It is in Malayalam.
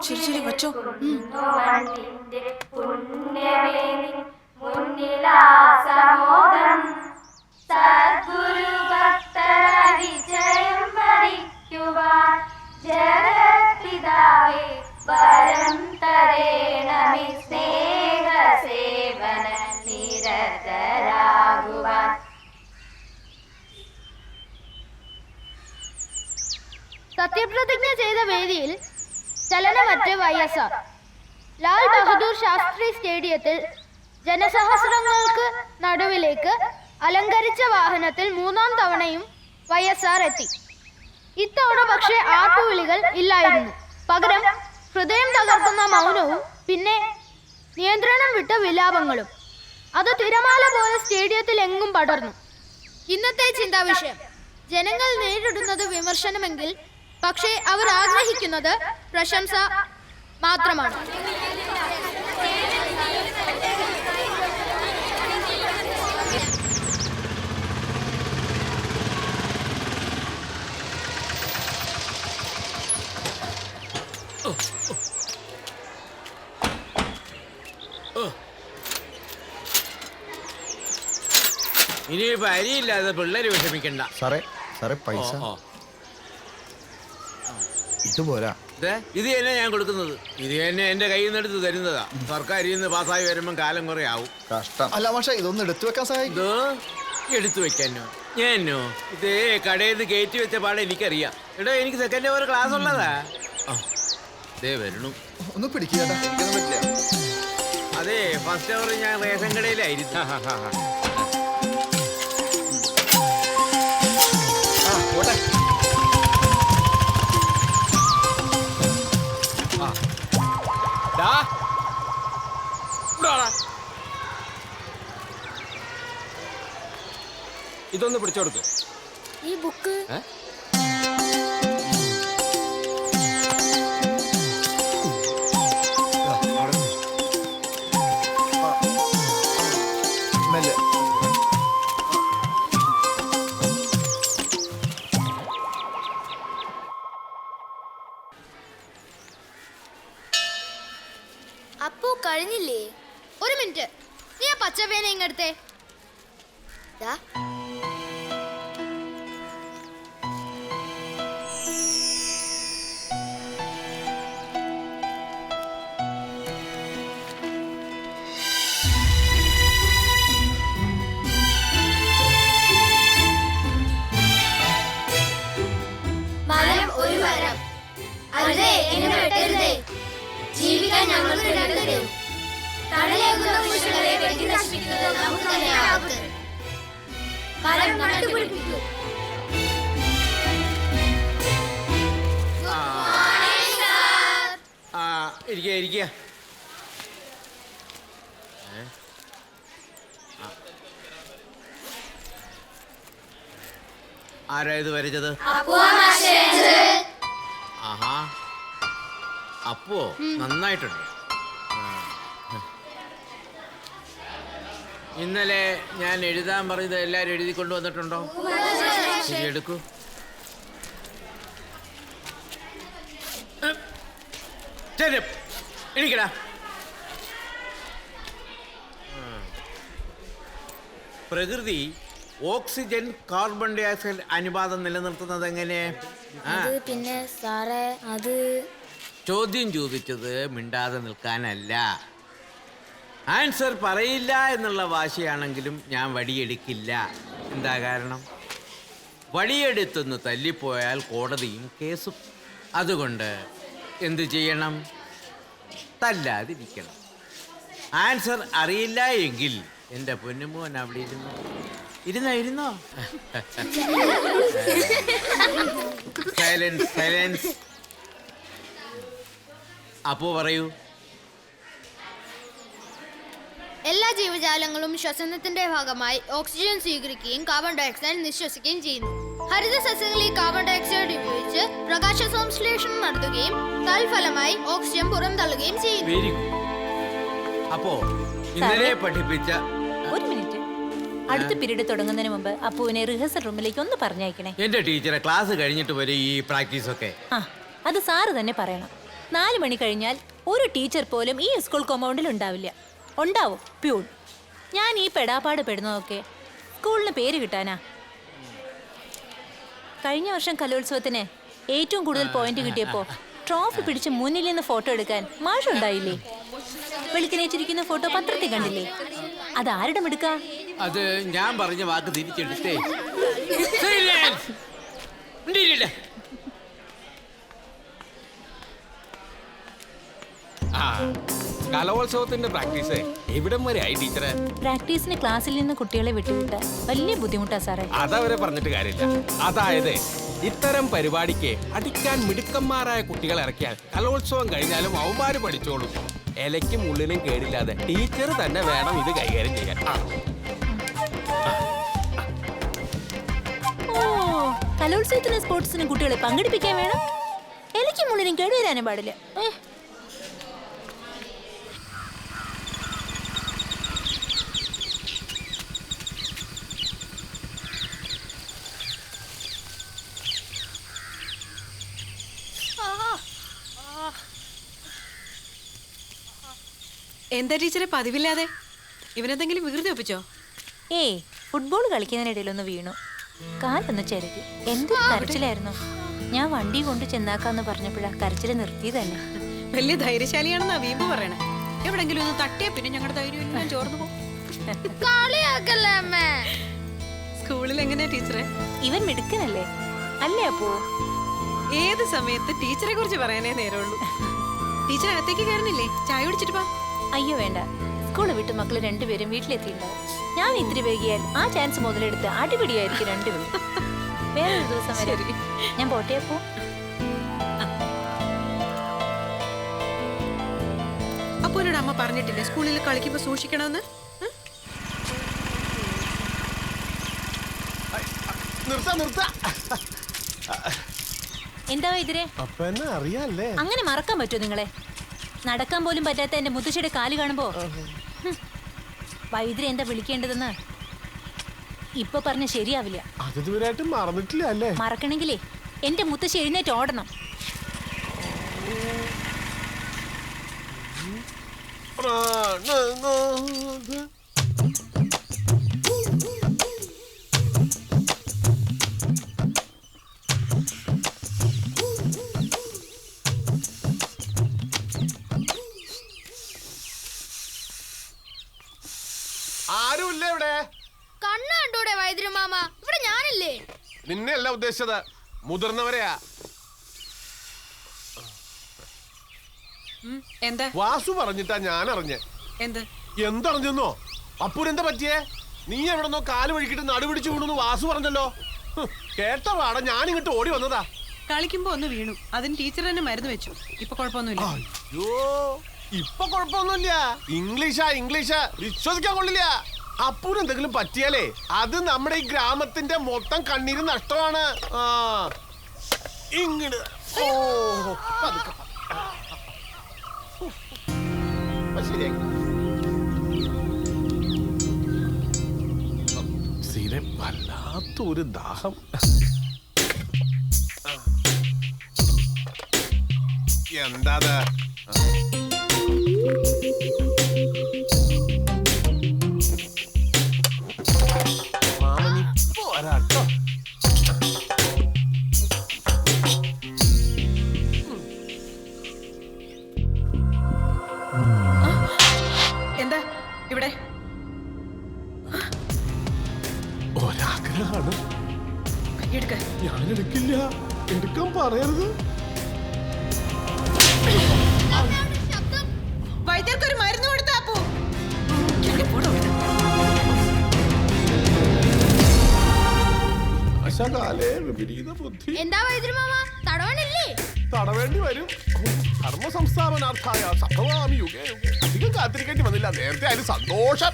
ശരി ശരി വച്ചോ. സത്യപ്രതിജ്ഞ ചെയ്ത വേദിയിൽ ചലനമറ്റ YSR ലാൽ ബഹദൂർ ശാസ്ത്രി സ്റ്റേഡിയത്തിൽ ജനസഹസ്രങ്ങൾക്ക് നടുവിലേക്ക് അലങ്കരിച്ച വാഹനത്തിൽ 3-ാം തവണയും YSR എത്തി. ഇത്തവണ പക്ഷേ ആട്ടുവിളികൾ ഇല്ലായിരുന്നു. പകരം ഹൃദയം തകർക്കുന്ന മൗനവും പിന്നെ നിയന്ത്രണം വിട്ട വിലാപങ്ങളും. അത് തിരമാല പോലെ സ്റ്റേഡിയത്തിൽ എങ്ങും പടർന്നു. ഇന്നത്തെ ചിന്താവിഷയം: ജനങ്ങൾ നേരിടുന്നത് വിമർശനമെങ്കിൽ പക്ഷേ അവർ ആഗ്രഹിക്കുന്നത് പ്രശംസ മാത്രമാണ്. ഇനിയിപ്പോ അരിയില്ലാതെ പിള്ളേര് വിഷമിക്കണ്ട. സാറേ സാറേ പൈസ ഇതുപോരാ. ഇത് തന്നെ ഞാൻ കൊടുക്കുന്നത്. ഇത് തന്നെ എന്റെ കയ്യിൽ നിന്ന് എടുത്ത് തരുന്നതാ. സർക്കാരിൽ നിന്ന് പാസ്സായി വരുമ്പോ കാലം കുറെ ആവും. കഷ്ടം. അല്ല പക്ഷേ ഇതൊന്നും എടുത്തു വെക്കാൻ സഹായിക്കും. എടുത്തു വെക്കാനോ? ഞാനോ? ഇതേ കടയിൽ നിന്ന് കയറ്റി വെച്ച പാടെ എനിക്കറിയാം. എടോ, എനിക്ക് സെക്കൻഡ് ഓവർ ക്ലാസ് ഉള്ളതാ. ദേ വരണു. ഒന്ന് പിടിക്കുക. അതെ, ഫസ്റ്റ് അവർ ഞാൻ റേഷൻ കടയിലായിരുന്നു. ഇതൊന്ന് പിടിച്ചോടുക്ക്. ഈ ബുക്ക് മെല്ലെ. അപ്പോ കഴിഞ്ഞില്ലേ? ഒരു മിനിറ്റ്, നീ ആ പച്ചപ്പേന ഇങ്ങടുത്തേ. മരം ഒരു വരം. അരുതേ, എന്നെ വെട്ടരുതേ. ജീവിക്കാൻ ഞങ്ങൾക്ക് രണ്ടുപേരും. തണലേകുന്ന പുരുഷനെ വെട്ടി നശിപ്പിക്കുന്നത് നമുക്ക് തന്നെയാവട്ടെ. മരം നട്ടുപിടിപ്പിക്കൂ. ഇരിക്കുക. ആരാ ഇത് വരച്ചത്? ആഹാ, അപ്പോ നന്നായിട്ടുണ്ട്. ഇന്നലെ ഞാൻ എഴുതാൻ പറഞ്ഞത് എല്ലാരും എഴുതി കൊണ്ടുവന്നിട്ടുണ്ടോ? ശരി, എടുക്കൂ. എണീക്കടാ. പ്രകൃതി ഓക്സിജൻ കാർബൺ ഡൈ ഓക്സൈഡ് അനുപാതം നിലനിർത്തുന്നത് എങ്ങനെ? പിന്നെ സാറേ, അത് ചോദ്യം ചോദിച്ചത് മിണ്ടാതെ നിൽക്കാനല്ല. ആൻസർ പറയില്ല എന്നുള്ള വാശിയാണെങ്കിലും ഞാൻ വടിയെടുക്കില്ല. എന്താ കാരണം? വടിയെടുത്തൊന്ന് തല്ലിപ്പോയാൽ കോടതിയും കേസും. അതുകൊണ്ട് എന്തു ചെയ്യണം? തല്ലാതിരിക്കണം. ആൻസർ അറിയില്ല എങ്കിൽ എൻ്റെ പൊന്നുമോൻ അവിടെ ഇരുന്നോ. Silence silence. അപ്പോ പറയൂ. എല്ലാ ജീവജാലങ്ങളും ശ്വസനത്തിന്റെ ഭാഗമായി ഓക്സിജൻ സ്വീകരിക്കുകയും കാർബൺ ഡയോക്സൈഡ് നിശ്വസിക്കുകയും ചെയ്യുന്നു. ഹരിത സസ്യങ്ങൾ ഈ കാർബൺ ഡയോക്സൈഡ് ഉപയോഗിച്ച് പ്രകാശ സംശ്ലേഷണം നടത്തുകയും തൽഫലമായി ഓക്സിജൻ പുറന്തള്ളുകയും ചെയ്യുന്നു. Very good. അപ്പോ ഇന്നലെ പഠിപ്പിച്ച ഒരു മിനിറ്റ്, അടുത്ത പീരീഡ് തുടങ്ങുന്നതിന് മുമ്പ് അപ്പുവിനെ റിഹേഴ്സൽ റൂമിലേക്ക് ഒന്ന് പറഞ്ഞയക്കണേ. എന്റെ ടീച്ചറെ ക്ലാസ് കഴിഞ്ഞിട്ട് വരെ ഈ പ്രാക്ടീസ് ഒക്കെ. ആ, അത് സാറ് തന്നെ പറയണം. 4 മണി കഴിഞ്ഞാൽ ഒരു ടീച്ചർ പോലും ഈ സ്കൂൾ കോമ്പൗണ്ടിൽ ഉണ്ടാവില്ല. ഉണ്ടാവും പ്യൂൺ. ഞാൻ ഈ പെടാപ്പാട് പെടുന്നതൊക്കെ സ്കൂളിന് പേര് കിട്ടാനാ. കഴിഞ്ഞ വർഷം കലോത്സവത്തിന് ഏറ്റവും കൂടുതൽ പോയിന്റ് കിട്ടിയപ്പോ ട്രോഫി പിടിച്ച് മുന്നിൽ നിന്ന് ഫോട്ടോ എടുക്കാൻ മാഷുണ്ടായില്ലേ? വെളുക്കിനേച്ചിരിക്കുന്ന ഫോട്ടോ പത്രത്തിൽ കണ്ടില്ലേ? അതാരുടെ മിടുക്കാ? അത് ഞാൻ പറഞ്ഞ വാക്ക് തിരിച്ചെടുത്തേ. കലോത്സവത്തിന്റെ പ്രാക്ടീസ് എവിടം വരെ ആയി ടീച്ചറെ? പ്രാക്ടീസിന് ക്ലാസ്സിൽ നിന്ന് കുട്ടികളെ വിട്ടുവിട്ടാൽ വലിയ ബുദ്ധിമുട്ടാ സാറേ. അതവരെ പറഞ്ഞിട്ട് കാര്യമില്ല. അതായത് ഇത്തരം പരിപാടിക്ക് അടിക്കാൻ മിടുക്കന്മാരായ കുട്ടികളെ ഇറക്കിയാൽ കലോത്സവം കഴിഞ്ഞാലും അവന്മാര് പഠിച്ചോളും. ഇലയ്ക്കും ഉള്ളിനും കേടില്ലാതെ ടീച്ചർ തന്നെ വേണം ഇത് കൈകാര്യം ചെയ്യാൻ. ഓ, കലോത്സവത്തിന് സ്പോർട്സിന് കുട്ടികളെ പങ്കെടുപ്പിക്കാൻ വേണം. എനിക്ക് മുള്ളിനും കേടുവരാനും പാടില്ല. എന്താ ടീച്ചറെ പതിവില്ലാതെ? ഇവനെന്തെങ്കിലും വികൃതി ഒപ്പിച്ചോ? ഏയ്, ഫുട്ബോൾ കളിക്കുന്നതിനിടയിൽ ഒന്ന് വീണു, കാലൊന്ന് ചിരകി. എന്തൊരു കരച്ചിലായിരുന്നു. ഞാൻ വണ്ടി കൊണ്ട് ചെന്നാക്കാന്ന് പറഞ്ഞപ്പോഴാ കരച്ചില് നിർത്തി തന്നെ. വലിയ ധൈര്യശാലിയാണെന്നാ വീമ്പ് പറയണേ. എവിടെങ്കിലും ഒന്ന് തട്ടിയാ പിന്നെ ഞങ്ങളുടെ ധൈര്യം എല്ലാം ചോർന്നു പോകും. കളിയാക്കല്ലേ അമ്മേ. സ്കൂളിൽ എങ്ങനെയാ ടീച്ചറെ? ഇവൻ മിടുക്കനല്ലേ? അല്ലേ അപ്പോ? ഏത് സമയത്ത് ടീച്ചറെ കുറിച്ച് പറയാനേ നേരമുള്ളൂ. ടീച്ചർ അകത്തേക്ക് കയറുന്നില്ലേ? ചായ കുടിച്ചിട്ട് പോ. അയ്യോ വേണ്ട, സ്കൂള് വിട്ട് മക്കള് രണ്ടുപേരും വീട്ടിലെത്തിയിട്ടുണ്ടാവും. ഞാൻ ഇത്തിരി വൈകിയാൽ ആ ചാൻസ് മുതലെടുത്ത് അടിപിടിയായിരിക്കും രണ്ടുപേരും. വേറൊരു ദിവസം വരെ ഞാൻ പോട്ടെ അപ്പോ. അപ്പൊ എന്നോട് അമ്മ പറഞ്ഞിട്ടില്ലേ സ്കൂളിൽ കളിക്കുമ്പോ സൂക്ഷിക്കണമെന്ന്? എന്താ ഇതിരെ അറിയാല്ലേ? അങ്ങനെ മറക്കാൻ പറ്റുമോ നിങ്ങളെ? നടക്കാൻ പോലും പറ്റാത്ത എന്റെ മുത്തശ്ശിയുടെ കാല് കാണുമ്പോ വൈദ്യരെ എന്താ വിളിക്കേണ്ടതെന്ന് ഇപ്പൊ പറഞ്ഞ ശരിയാവില്ല. അത് മറന്നിട്ടില്ല അല്ലേ? മറക്കണെങ്കിലേ എന്റെ മുത്തശ്ശി എഴുന്നേറ്റ് ഓടണം. ആരുമില്ല ഇവിടെ? കണ്ണ് കണ്ടൂടെ വൈദ്യമാമ? ഇവിടെ ഞാനില്ലേ. നിന്നെ അല്ല ഉദ്ദേശിച്ചത്, മുതിർന്നവരെയാ. എന്താ? വാസു പറഞ്ഞിട്ടാ ഞാൻ അറിഞ്ഞേ. എന്ത്? എന്തറിഞ്ഞെന്നോ? അപ്പൂരെന്താ പറ്റിയേ? നീ എവിടെന്നോ കാല് വഴിക്കിട്ട് നടുപിടിച്ചു വീണെന്ന് വാസു പറഞ്ഞല്ലോ. കേട്ട പാടെ ഞാൻ ഇങ്ങോട്ട് ഓടി വന്നതാ. കളിക്കുമ്പോ ഒന്ന് വീണു, അതിന് ടീച്ചർ തന്നെ മരുന്ന് വെച്ചു. ഇപ്പൊ കുഴപ്പമൊന്നുമില്ല. അയ്യോ, ഇപ്പൊ കുഴപ്പമൊന്നുമില്ല. ഇംഗ്ലീഷാ വിശ്വസിക്കാൻ കൊള്ളില്ല. അപ്പൂര് എന്തെങ്കിലും പറ്റിയാലേ അത് നമ്മുടെ ഈ ഗ്രാമത്തിന്റെ മൊത്തം കണ്ണീര് നഷ്ടമാണ്. ഇങ്ങട് സ്ഥിരം വല്ലാത്തൊരു ദാഹം. എന്താ മാമനിപ്പോ വരാട്ടോ. എന്താ ഇവിടെ? ഒരാഗ്രഹമാണ്. കൈയെടുക്ക. ഞാൻ എടുക്കില്ല. എടുക്കാൻ പറയരുത്. വൈദ്യർക്കൊരു മരുന്ന് കൊടുത്താ അപ്പോ. വിപരീത ബുദ്ധി. എന്താ വൈദ്യമാമ, തടവണില്ലേ? തടവേണ്ടി വരും. കർമ്മ സംസ്ഥാപനാർത്ഥായ സംഭവാമി യുഗേ യുഗേ. അധികം കാത്തിരിക്കേണ്ടി വന്നില്ല. നേരത്തെ അതിന് സന്തോഷം.